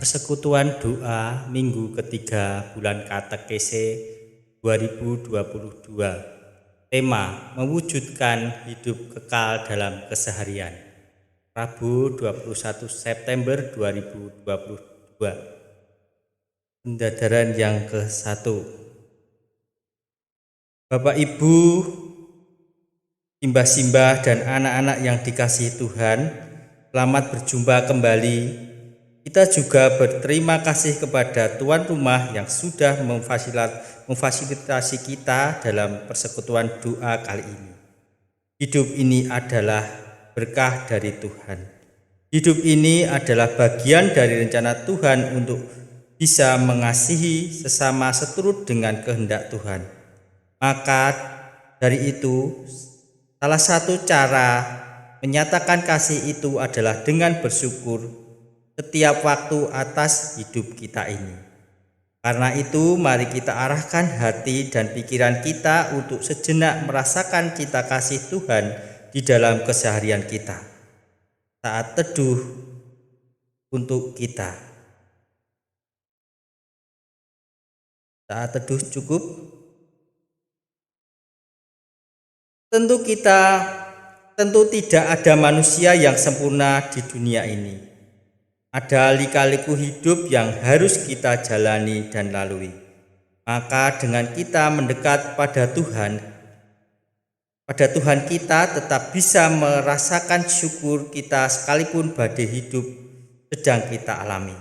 Persekutuan doa minggu ketiga bulan Katekese 2022. Tema mewujudkan hidup kekal dalam keseharian. Rabu 21 September 2022. Pendadaran yang ke-1. Bapak Ibu, simbah-simbah dan anak-anak yang dikasihi Tuhan, selamat berjumpa kembali. Kita juga berterima kasih kepada tuan rumah yang sudah memfasilitasi kita dalam persekutuan doa kali ini. Hidup ini adalah berkah dari Tuhan. Hidup ini adalah bagian dari rencana Tuhan untuk bisa mengasihi sesama seturut dengan kehendak Tuhan. Maka dari itu, salah satu cara menyatakan kasih itu adalah dengan bersyukur setiap waktu atas hidup kita ini. Karena itu, mari kita arahkan hati dan pikiran kita untuk sejenak merasakan cita kasih Tuhan di dalam keseharian kita. Saat teduh untuk kita. Saat teduh cukup. Tentu tidak ada manusia yang sempurna di dunia ini. Ada lika-liku hidup yang harus kita jalani dan lalui. Maka dengan kita mendekat pada Tuhan kita tetap bisa merasakan syukur kita sekalipun badai hidup sedang kita alami.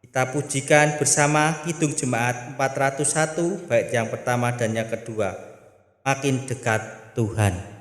Kita pujikan bersama Kidung Jemaat 401 bait yang pertama dan yang kedua. Makin dekat Tuhan.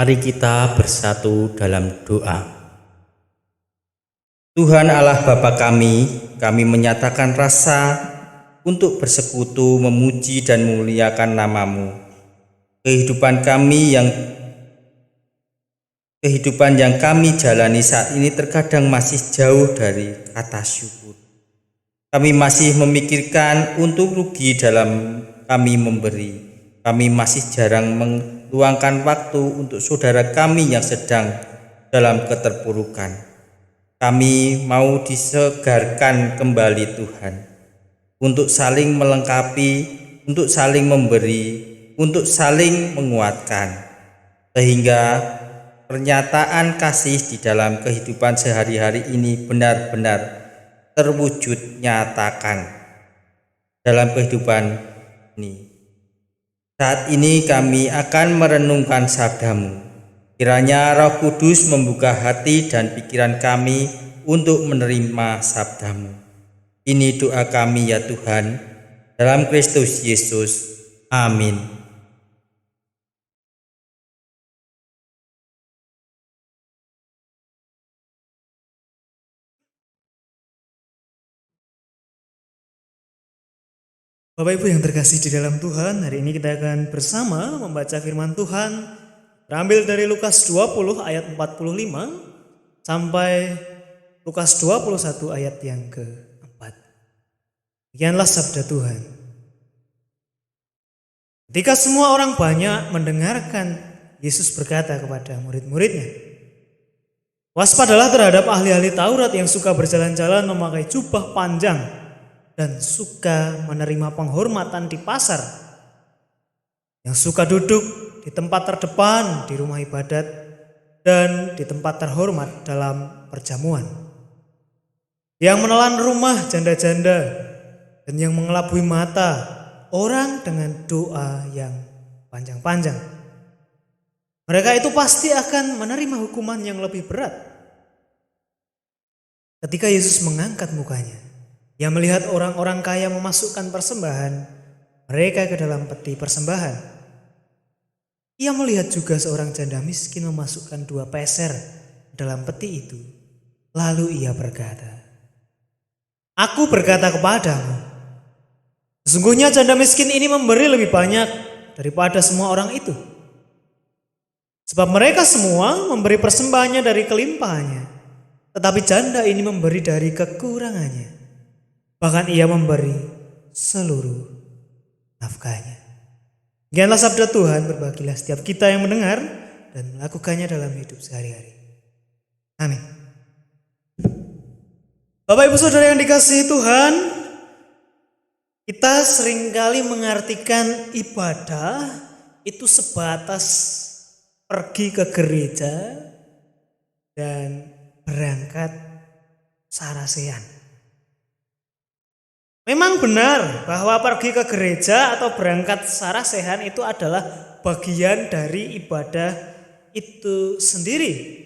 Mari kita bersatu dalam doa. Tuhan Allah Bapa kami menyatakan rasa untuk bersekutu, memuji dan memuliakan nama-Mu. Kehidupan yang kami jalani saat ini terkadang masih jauh dari kata syukur. Kami masih memikirkan untung rugi dalam kami memberi. Kami masih jarang meluangkan waktu untuk saudara kami yang sedang dalam keterpurukan. Kami mau disegarkan kembali Tuhan, untuk saling melengkapi, untuk saling memberi, untuk saling menguatkan, sehingga pernyataan kasih di dalam kehidupan sehari-hari ini benar-benar terwujud nyatakan dalam kehidupan ini. Saat ini kami akan merenungkan sabdamu. Kiranya Roh Kudus membuka hati dan pikiran kami untuk menerima sabdamu. Ini doa kami ya Tuhan, dalam Kristus Yesus. Amin. Bapak Ibu yang terkasih di dalam Tuhan, hari ini kita akan bersama membaca firman Tuhan terambil dari Lukas 20 ayat 45 sampai Lukas 21 ayat yang keempat. Demikianlah sabda Tuhan. Ketika semua orang banyak mendengarkan, Yesus berkata kepada murid-muridnya, "Waspadalah terhadap ahli-ahli Taurat yang suka berjalan-jalan memakai jubah panjang dan suka menerima penghormatan di pasar, yang suka duduk di tempat terdepan di rumah ibadat dan di tempat terhormat dalam perjamuan, yang menelan rumah janda-janda dan yang mengelabui mata orang dengan doa yang panjang-panjang. Mereka itu pasti akan menerima hukuman yang lebih berat." Ketika Yesus mengangkat mukanya, Ia melihat orang-orang kaya memasukkan persembahan mereka ke dalam peti persembahan. Ia melihat juga seorang janda miskin memasukkan 2 peser dalam peti itu. Lalu ia berkata, "Aku berkata kepadamu, sesungguhnya janda miskin ini memberi lebih banyak daripada semua orang itu. Sebab mereka semua memberi persembahannya dari kelimpahannya, tetapi janda ini memberi dari kekurangannya. Bahkan ia memberi seluruh nafkahnya." Demikianlah sabda Tuhan, berbahagialah setiap kita yang mendengar dan melakukannya dalam hidup sehari-hari. Amin. Bapak Ibu Saudara yang dikasihi Tuhan, kita seringkali mengartikan ibadah itu sebatas pergi ke gereja dan berangkat sarasehan. Memang benar bahwa pergi ke gereja atau berangkat sarasehan itu adalah bagian dari ibadah itu sendiri.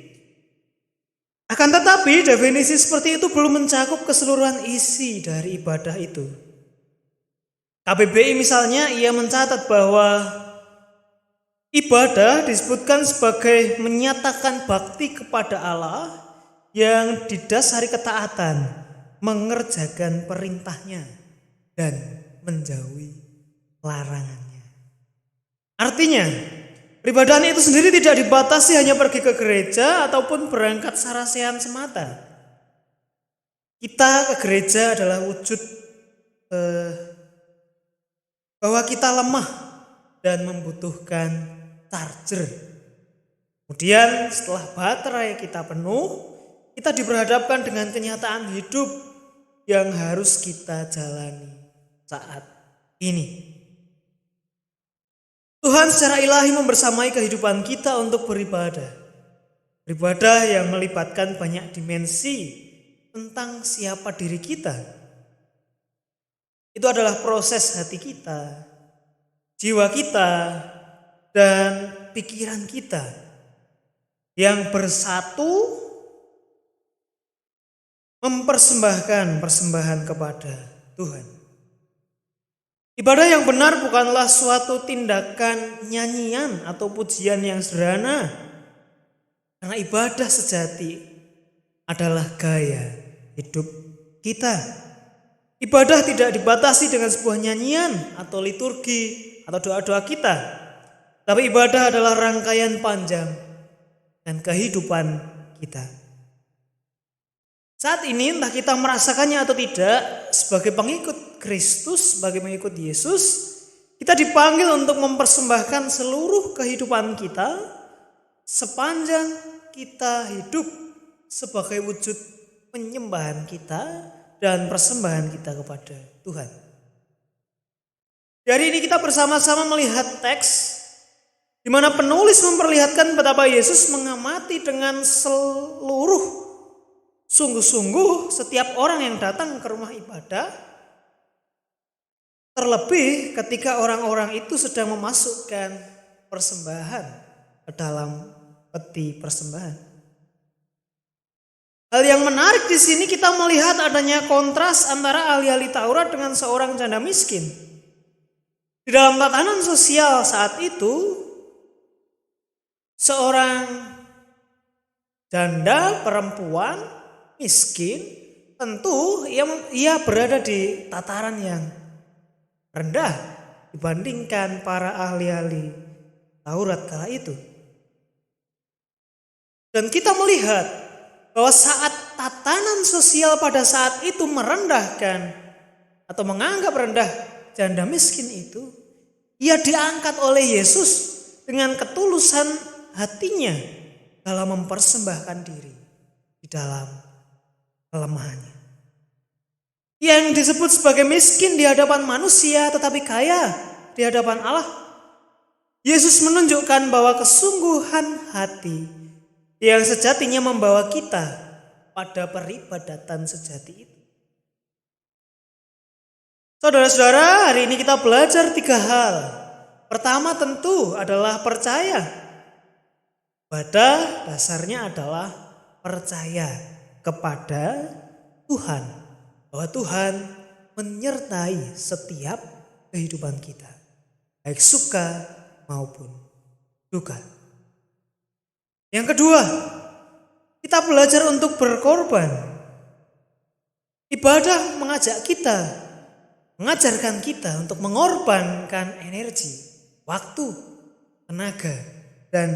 Akan tetapi definisi seperti itu belum mencakup keseluruhan isi dari ibadah itu. KBBI misalnya ia mencatat bahwa ibadah disebutkan sebagai menyatakan bakti kepada Allah yang didasari ketaatan, mengerjakan perintahnya dan menjauhi larangannya. Artinya, peribadahan itu sendiri tidak dibatasi hanya pergi ke gereja ataupun berangkat sarasehan semata. Kita ke gereja adalah wujud bahwa kita lemah dan membutuhkan charger. Kemudian setelah baterai kita penuh, kita diperhadapkan dengan kenyataan hidup yang harus kita jalani saat ini. Tuhan secara ilahi membersamai kehidupan kita untuk beribadah. Beribadah yang melibatkan banyak dimensi tentang siapa diri kita. Itu adalah proses hati kita, jiwa kita, dan pikiran kita yang bersatu mempersembahkan persembahan kepada Tuhan. Ibadah yang benar bukanlah suatu tindakan nyanyian atau pujian yang sederhana. Karena ibadah sejati adalah gaya hidup kita. Ibadah tidak dibatasi dengan sebuah nyanyian atau liturgi atau doa-doa kita. Tapi ibadah adalah rangkaian panjang dan kehidupan kita. Saat ini entah kita merasakannya atau tidak, sebagai pengikut Kristus, sebagai pengikut Yesus, kita dipanggil untuk mempersembahkan seluruh kehidupan kita sepanjang kita hidup sebagai wujud penyembahan kita dan persembahan kita kepada Tuhan. Hari ini kita bersama-sama melihat teks di mana penulis memperlihatkan betapa Yesus mengamati dengan seluruh sungguh-sungguh setiap orang yang datang ke rumah ibadah, terlebih ketika orang-orang itu sedang memasukkan persembahan ke dalam peti persembahan. Hal yang menarik di sini kita melihat adanya kontras antara ahli-ahli Taurat dengan seorang janda miskin. Di dalam tatanan sosial saat itu, seorang janda perempuan miskin tentu ia berada di tataran yang rendah dibandingkan para ahli-ahli Taurat kala itu. Dan kita melihat bahwa saat tatanan sosial pada saat itu merendahkan atau menganggap rendah janda miskin itu, ia diangkat oleh Yesus dengan ketulusan hatinya dalam mempersembahkan diri di dalam kelemahannya. Yang disebut sebagai miskin di hadapan manusia tetapi kaya di hadapan Allah. Yesus menunjukkan bahwa kesungguhan hati yang sejatinya membawa kita pada peribadatan sejati itu. Saudara-saudara, hari ini kita belajar 3 hal. Pertama tentu adalah percaya. Pada dasarnya adalah percaya kepada Tuhan. Bahwa Tuhan menyertai setiap kehidupan kita. Baik suka maupun duka. Yang kedua, kita belajar untuk berkorban. Ibadah mengajarkan kita untuk mengorbankan energi, waktu, tenaga, dan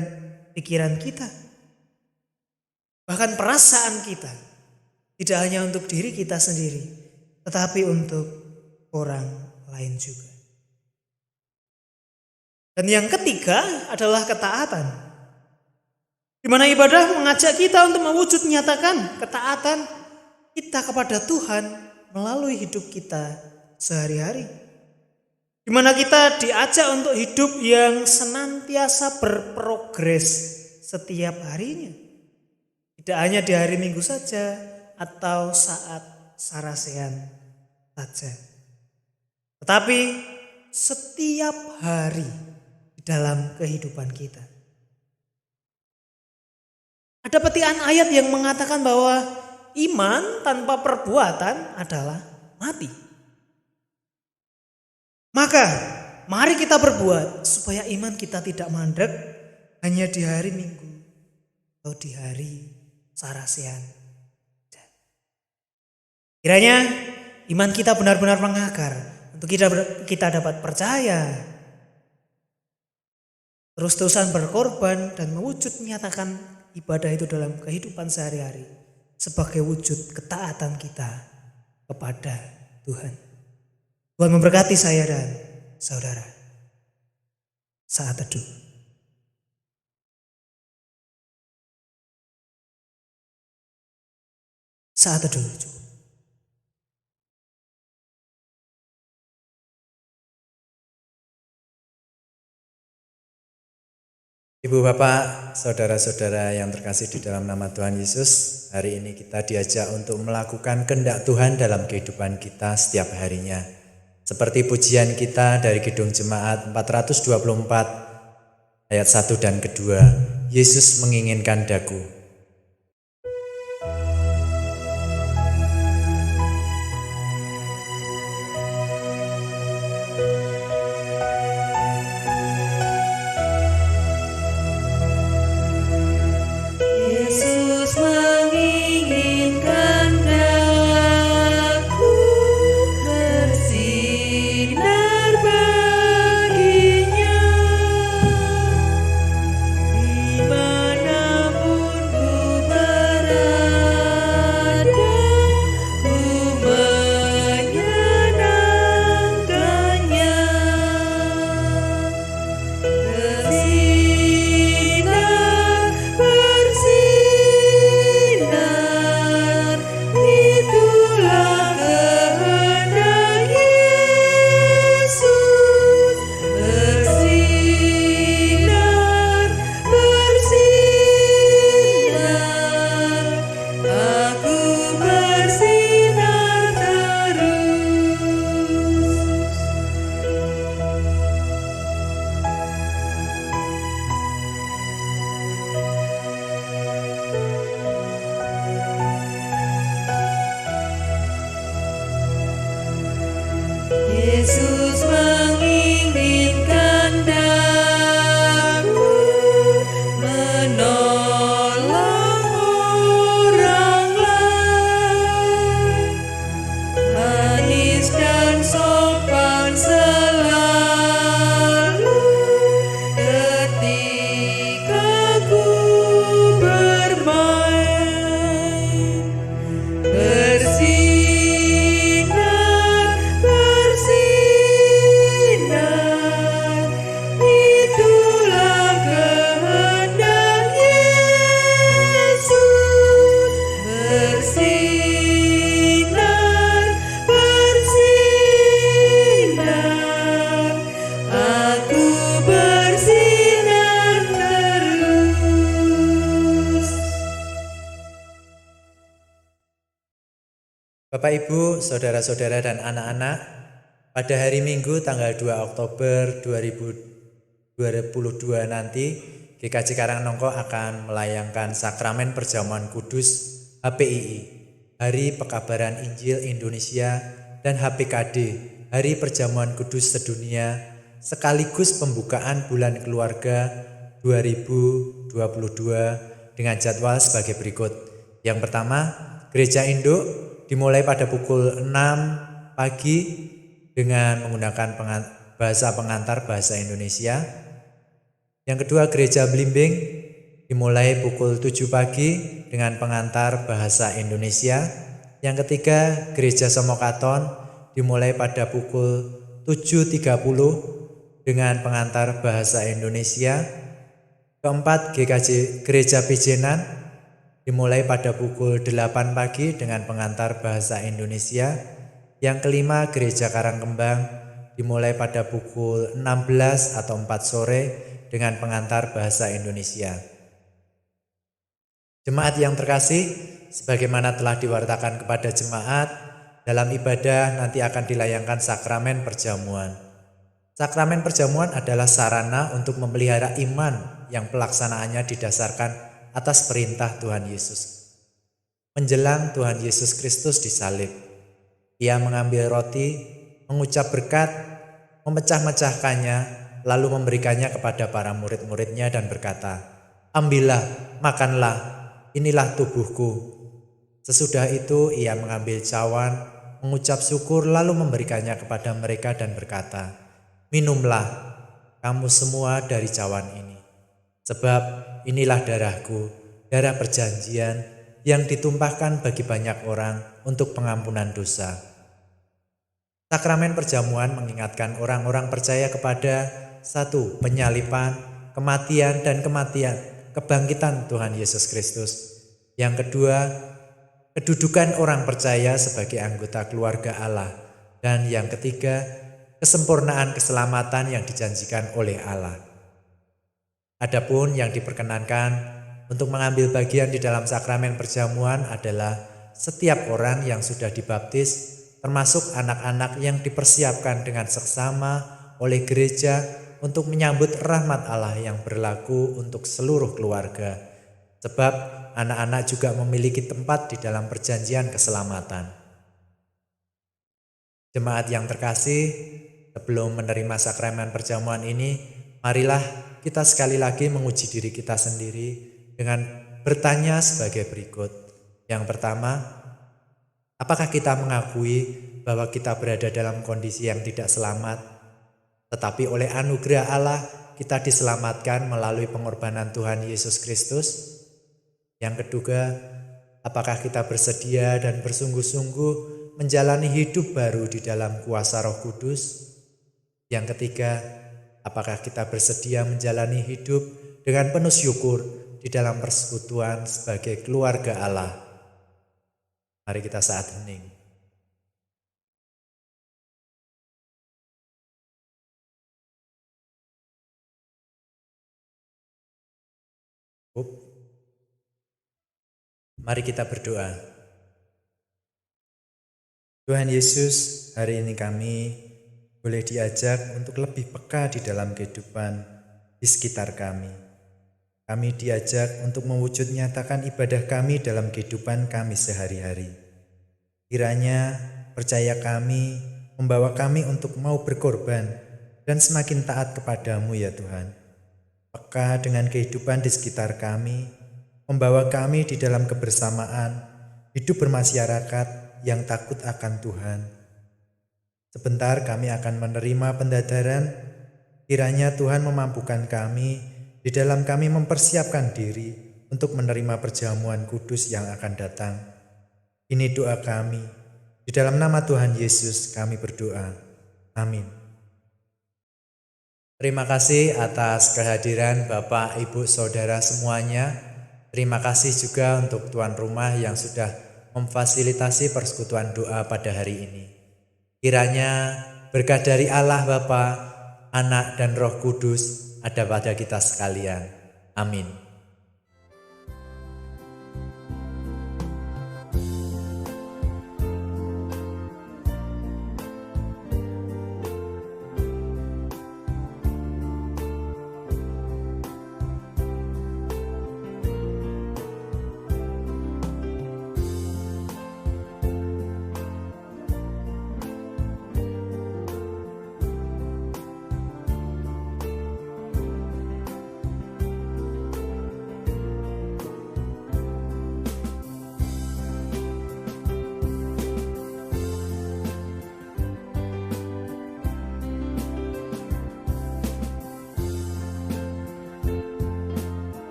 pikiran kita. Bahkan perasaan kita, tidak hanya untuk diri kita sendiri, tetapi untuk orang lain juga. Dan yang ketiga adalah ketaatan. Di mana ibadah mengajak kita untuk mewujud nyatakan ketaatan kita kepada Tuhan melalui hidup kita sehari-hari. Di mana kita diajak untuk hidup yang senantiasa berprogres setiap harinya. Tidak hanya di hari Minggu saja atau saat sarasehan saja. Tetapi setiap hari di dalam kehidupan kita. Ada petikan ayat yang mengatakan bahwa iman tanpa perbuatan adalah mati. Maka mari kita berbuat supaya iman kita tidak mandek hanya di hari Minggu atau di hari sarasehan. Kiranya iman kita benar-benar mengakar untuk kita dapat percaya, terus-terusan berkorban dan mewujud menyatakan ibadah itu dalam kehidupan sehari-hari sebagai wujud ketaatan kita kepada Tuhan. Tuhan memberkati saya dan saudara. Saat teduh. Saat teduh. Ibu bapak, saudara-saudara yang terkasih di dalam nama Tuhan Yesus, hari ini kita diajak untuk melakukan kehendak Tuhan dalam kehidupan kita setiap harinya. Seperti pujian kita dari Kidung Jemaat 424 ayat 1 dan kedua, Yesus menginginkan daku. Yesus menginginkan daku menolong orang lain, manis dan sopan selalu ketika ku bermain. Bersinar, bersinar, itulah kehendak Yesus. Bersinar, bersinar, aku bersinar terus. Bapak Ibu, saudara-saudara dan anak-anak, pada hari Minggu tanggal 2 Oktober 2022 nanti GKJ Karangnongko akan melayangkan Sakramen Perjamuan Kudus HPII, Hari Pekabaran Injil Indonesia, dan HPKD, Hari Perjamuan Kudus Sedunia, sekaligus pembukaan Bulan Keluarga 2022 dengan jadwal sebagai berikut. Yang pertama, Gereja Induk dimulai pada pukul 6 pagi dengan menggunakan bahasa pengantar bahasa Indonesia. Yang kedua, Gereja Blimbing dimulai pukul 7 pagi dengan pengantar bahasa Indonesia. Yang ketiga, Gereja Somokaton dimulai pada pukul 7.30 dengan pengantar bahasa Indonesia. Keempat, Gereja Pijenan dimulai pada pukul 8 pagi dengan pengantar bahasa Indonesia. Yang kelima, Gereja Karangkembang dimulai pada pukul 16 atau 4 sore dengan pengantar bahasa Indonesia. Jemaat yang terkasih, sebagaimana telah diwartakan kepada jemaat, dalam ibadah nanti akan dilayangkan sakramen perjamuan. Sakramen perjamuan adalah sarana untuk memelihara iman yang pelaksanaannya didasarkan atas perintah Tuhan Yesus. Menjelang Tuhan Yesus Kristus disalib, Ia mengambil roti, mengucap berkat, memecah-mecahkannya, lalu memberikannya kepada para murid-muridnya dan berkata, "Ambillah, makanlah, inilah tubuhku." Sesudah itu Ia mengambil cawan, mengucap syukur, lalu memberikannya kepada mereka dan berkata, "Minumlah kamu semua dari cawan ini. Sebab inilah darahku, darah perjanjian yang ditumpahkan bagi banyak orang untuk pengampunan dosa." Sakramen perjamuan mengingatkan orang-orang percaya kepada satu, penyaliban, kematian dan kebangkitan Tuhan Yesus Kristus. Yang kedua, kedudukan orang percaya sebagai anggota keluarga Allah. Dan yang ketiga, kesempurnaan keselamatan yang dijanjikan oleh Allah. Adapun yang diperkenankan untuk mengambil bagian di dalam sakramen perjamuan adalah setiap orang yang sudah dibaptis, termasuk anak-anak yang dipersiapkan dengan seksama oleh gereja untuk menyambut rahmat Allah yang berlaku untuk seluruh keluarga. Sebab anak-anak juga memiliki tempat di dalam perjanjian keselamatan. Jemaat yang terkasih, sebelum menerima sakramen perjamuan ini, marilah kita sekali lagi menguji diri kita sendiri dengan bertanya sebagai berikut. Yang pertama, apakah kita mengakui bahwa kita berada dalam kondisi yang tidak selamat, tetapi oleh anugerah Allah kita diselamatkan melalui pengorbanan Tuhan Yesus Kristus? Yang kedua, apakah kita bersedia dan bersungguh-sungguh menjalani hidup baru di dalam kuasa Roh Kudus? Yang ketiga, apakah kita bersedia menjalani hidup dengan penuh syukur di dalam persekutuan sebagai keluarga Allah? Mari kita saat hening. Mari kita berdoa. Tuhan Yesus, hari ini kami boleh diajak untuk lebih peka di dalam kehidupan di sekitar kami. Kami diajak untuk mewujud nyatakan ibadah kami dalam kehidupan kami sehari-hari. Kiranya percaya kami membawa kami untuk mau berkorban dan semakin taat kepadamu ya Tuhan. Peka dengan kehidupan di sekitar kami, membawa kami di dalam kebersamaan, hidup bermasyarakat yang takut akan Tuhan. Sebentar kami akan menerima pendadaran, kiranya Tuhan memampukan kami di dalam kami mempersiapkan diri untuk menerima perjamuan kudus yang akan datang. Ini doa kami, di dalam nama Tuhan Yesus kami berdoa. Amin. Terima kasih atas kehadiran Bapak, Ibu, Saudara semuanya. Terima kasih juga untuk tuan rumah yang sudah memfasilitasi persekutuan doa pada hari ini. Kiranya berkat dari Allah Bapa, Anak dan Roh Kudus ada pada kita sekalian. Amin.